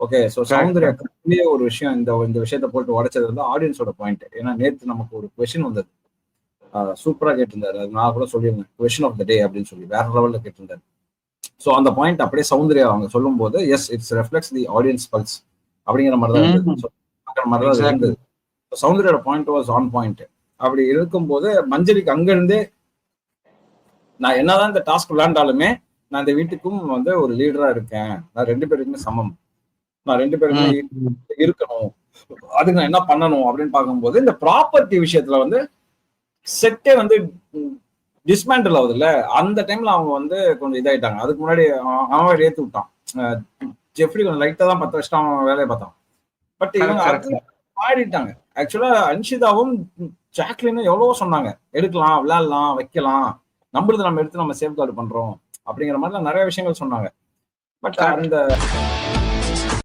Okay, so Soundarya ஒரு விஷயம் இந்த விஷயத்த போட்டு உடைச்சது வந்து ஆடியன்ஸோட பாயிண்ட். ஏன்னா நேற்று நமக்கு ஒரு கொஸ்டின் வந்தது, சூப்பரா கேட்டிருந்தாரு. அது நான் கூட சொல்லியிருந்தேன், கொஸ்டின் ஆஃப் த டே அப்படின்னு சொல்லி வேற லெவல்ல கேட்டிருந்தாரு. ஸோ அந்த பாயிண்ட் அப்படியே சௌந்தர்யா அவங்க சொல்லும் போது S it's reflects the audience pulse அப்படிங்கிற மாதிரி தான் இருந்தது. மாதிரி தான் இருந்தது. சௌந்தர்யோட பாயிண்ட் வாஸ் ஆன் பாயிண்ட். அப்படி இருக்கும்போது மஞ்சரிக்கு அங்கிருந்தே நான் என்னதான் இந்த டாஸ்க் விளையாண்டாலுமே நான் இந்த வீட்டுக்கும் வந்து ஒரு லீடரா இருக்கேன், நான் 2 பேருக்குமே சமம், நான் 2 பேருமே இருக்கணும், அதுக்கு நான் என்ன பண்ணணும் அப்படின்னு பார்க்கும்போது இந்த ப்ராப்பர்ட்டி விஷயத்துல வந்து செட்டே வந்து டிஸ்மேண்டில் ஆகுது இல்ல, அந்த டைம்ல அவங்க வந்து கொஞ்சம் இதாயிட்டாங்க. அதுக்கு முன்னாடி அவன் ஏத்து விட்டான், ஜெஃப்ரி கொஞ்சம் லைட்டா தான் 10 வருஷம் அவன் வேலையை பார்த்தான். பட் இவங்க ஆடிட்டாங்க. ஆக்சுவலா அன்ஷிதாவும் ஜாக்லினும் எவ்வளவோ சொன்னாங்க, எடுக்கலாம், விளையாடலாம், வைக்கலாம், நம்மளுது நம்ம எடுத்து நம்ம சேஃப் கார்டு பண்றோம் அப்படிங்கிற மாதிரி நிறைய விஷயங்கள் சொன்னாங்க. பட் அந்த